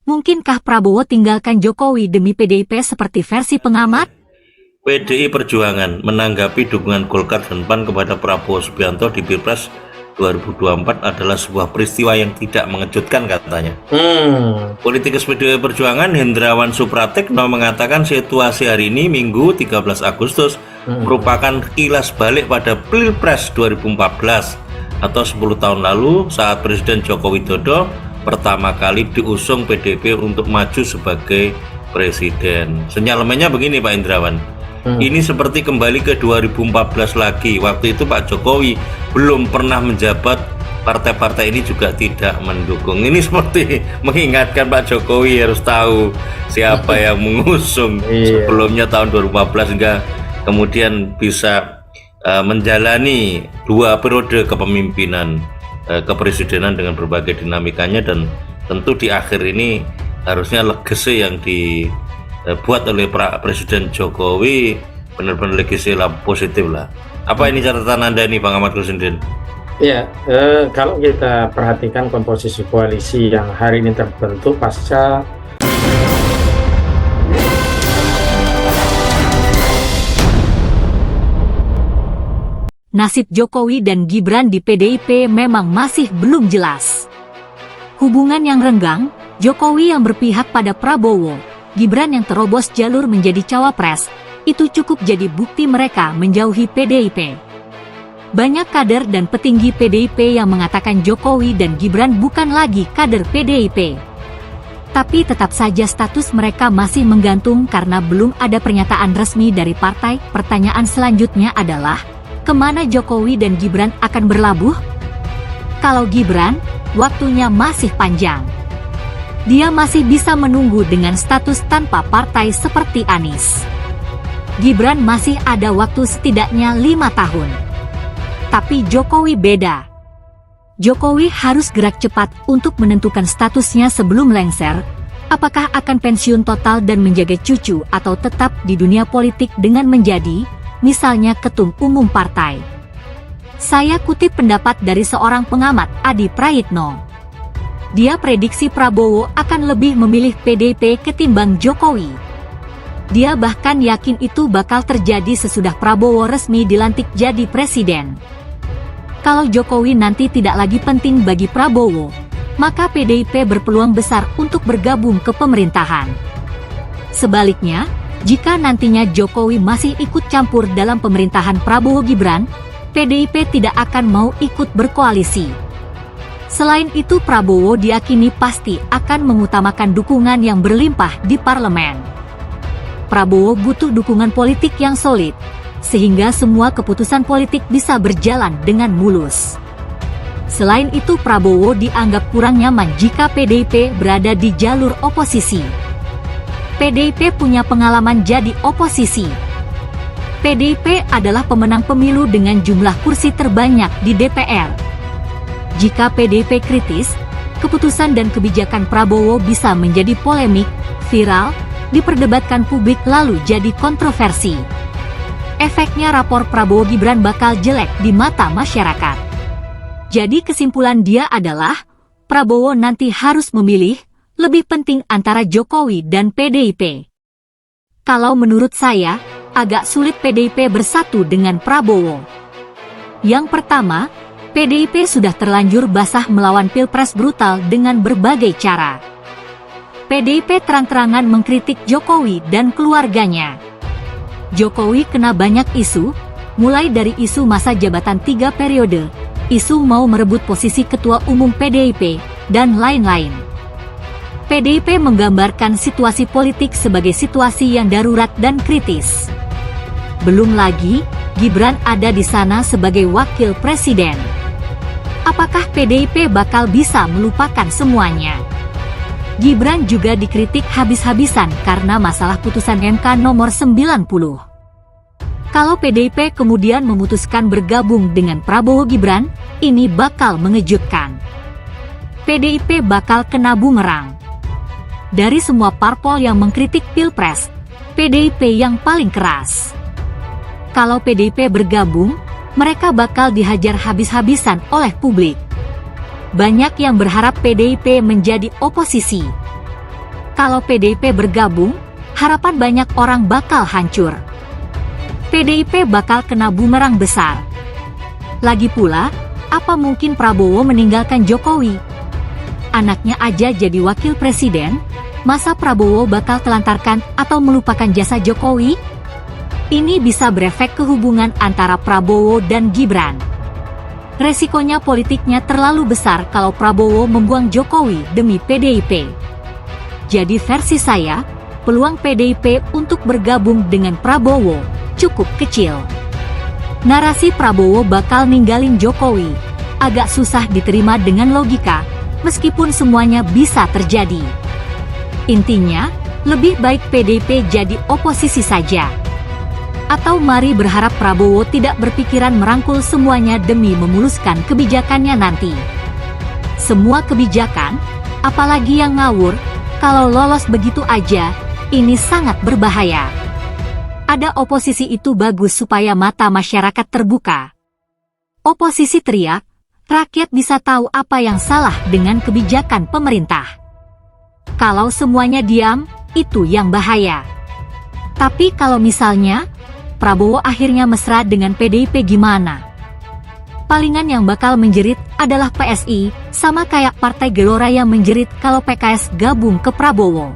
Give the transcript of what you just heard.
Mungkinkah Prabowo tinggalkan Jokowi demi PDIP seperti versi pengamat? PDI Perjuangan menanggapi dukungan Golkar dan PAN kepada Prabowo Subianto di Pilpres 2024 adalah sebuah peristiwa yang tidak mengejutkan, katanya. Politikus PDI Perjuangan Hendrawan Supratekno mengatakan situasi hari ini Minggu 13 Agustus merupakan kilas balik pada Pilpres 2014 atau 10 tahun lalu saat Presiden Joko Widodo pertama kali diusung PDIP untuk maju sebagai presiden. Senyalemennya begini, Pak Hendrawan. Ini seperti kembali ke 2014 lagi. Waktu itu Pak Jokowi belum pernah menjabat, partai-partai ini juga tidak mendukung. Ini seperti mengingatkan Pak Jokowi harus tahu siapa yang mengusung sebelumnya tahun 2014 hingga kemudian bisa menjalani 2 periode kepemimpinan kepresidenan dengan berbagai dinamikanya, dan tentu di akhir ini harusnya legacy yang dibuat oleh Presiden Jokowi benar-benar legacy lah, positif lah. Apa ini catatan Anda ini, Bang Ahmad Kusindin? Ya, kalau kita perhatikan komposisi koalisi yang hari ini terbentuk pasca nasib Jokowi dan Gibran di PDIP memang masih belum jelas. Hubungan yang renggang, Jokowi yang berpihak pada Prabowo, Gibran yang terobos jalur menjadi cawapres, itu cukup jadi bukti mereka menjauhi PDIP. Banyak kader dan petinggi PDIP yang mengatakan Jokowi dan Gibran bukan lagi kader PDIP. Tapi tetap saja status mereka masih menggantung karena belum ada pernyataan resmi dari partai. Pertanyaan selanjutnya adalah, kemana Jokowi dan Gibran akan berlabuh? Kalau Gibran, waktunya masih panjang. Dia masih bisa menunggu dengan status tanpa partai seperti Anies. Gibran masih ada waktu setidaknya 5 tahun. Tapi Jokowi beda. Jokowi harus gerak cepat untuk menentukan statusnya sebelum lengser, apakah akan pensiun total dan menjaga cucu atau tetap di dunia politik dengan menjadi, misalnya ketum umum partai. Saya kutip pendapat dari seorang pengamat, Adi Prayitno. Dia prediksi Prabowo akan lebih memilih PDIP ketimbang Jokowi. Dia bahkan yakin itu bakal terjadi sesudah Prabowo resmi dilantik jadi presiden. Kalau Jokowi nanti tidak lagi penting bagi Prabowo, maka PDIP berpeluang besar untuk bergabung ke pemerintahan. Sebaliknya, jika nantinya Jokowi masih ikut campur dalam pemerintahan Prabowo Gibran, PDIP tidak akan mau ikut berkoalisi. Selain itu, Prabowo diyakini pasti akan mengutamakan dukungan yang berlimpah di parlemen. Prabowo butuh dukungan politik yang solid, sehingga semua keputusan politik bisa berjalan dengan mulus. Selain itu, Prabowo dianggap kurang nyaman jika PDIP berada di jalur oposisi. PDIP punya pengalaman jadi oposisi. PDIP adalah pemenang pemilu dengan jumlah kursi terbanyak di DPR. Jika PDIP kritis, keputusan dan kebijakan Prabowo bisa menjadi polemik, viral, diperdebatkan publik lalu jadi kontroversi. Efeknya rapor Prabowo Gibran bakal jelek di mata masyarakat. Jadi kesimpulan dia adalah, Prabowo nanti harus memilih, lebih penting antara Jokowi dan PDIP. Kalau menurut saya, agak sulit PDIP bersatu dengan Prabowo. Yang pertama, PDIP sudah terlanjur basah melawan Pilpres brutal dengan berbagai cara. PDIP terang-terangan mengkritik Jokowi dan keluarganya. Jokowi kena banyak isu, mulai dari isu masa jabatan 3 periode, isu mau merebut posisi ketua umum PDIP, dan lain-lain. PDIP menggambarkan situasi politik sebagai situasi yang darurat dan kritis. Belum lagi, Gibran ada di sana sebagai wakil presiden. Apakah PDIP bakal bisa melupakan semuanya? Gibran juga dikritik habis-habisan karena masalah putusan MK nomor 90. Kalau PDIP kemudian memutuskan bergabung dengan Prabowo Gibran, ini bakal mengejutkan. PDIP bakal kena bumerang. Dari semua parpol yang mengkritik Pilpres, PDIP yang paling keras. Kalau PDIP bergabung, mereka bakal dihajar habis-habisan oleh publik. Banyak yang berharap PDIP menjadi oposisi. Kalau PDIP bergabung, harapan banyak orang bakal hancur. PDIP bakal kena bumerang besar. Lagi pula, apa mungkin Prabowo meninggalkan Jokowi? Anaknya aja jadi wakil presiden, masa Prabowo bakal telantarkan atau melupakan jasa Jokowi? Ini bisa berefek ke hubungan antara Prabowo dan Gibran. Resikonya politiknya terlalu besar kalau Prabowo membuang Jokowi demi PDIP. Jadi versi saya, peluang PDIP untuk bergabung dengan Prabowo cukup kecil. Narasi Prabowo bakal ninggalin Jokowi agak susah diterima dengan logika, meskipun semuanya bisa terjadi. Intinya, lebih baik PDIP jadi oposisi saja. Atau mari berharap Prabowo tidak berpikiran merangkul semuanya demi memuluskan kebijakannya nanti. Semua kebijakan, apalagi yang ngawur, kalau lolos begitu aja, ini sangat berbahaya. Ada oposisi itu bagus supaya mata masyarakat terbuka. Oposisi teriak, rakyat bisa tahu apa yang salah dengan kebijakan pemerintah. Kalau semuanya diam, itu yang bahaya. Tapi kalau misalnya Prabowo akhirnya mesra dengan PDIP gimana? Palingan yang bakal menjerit adalah PSI, sama kayak Partai Gelora yang menjerit kalau PKS gabung ke Prabowo.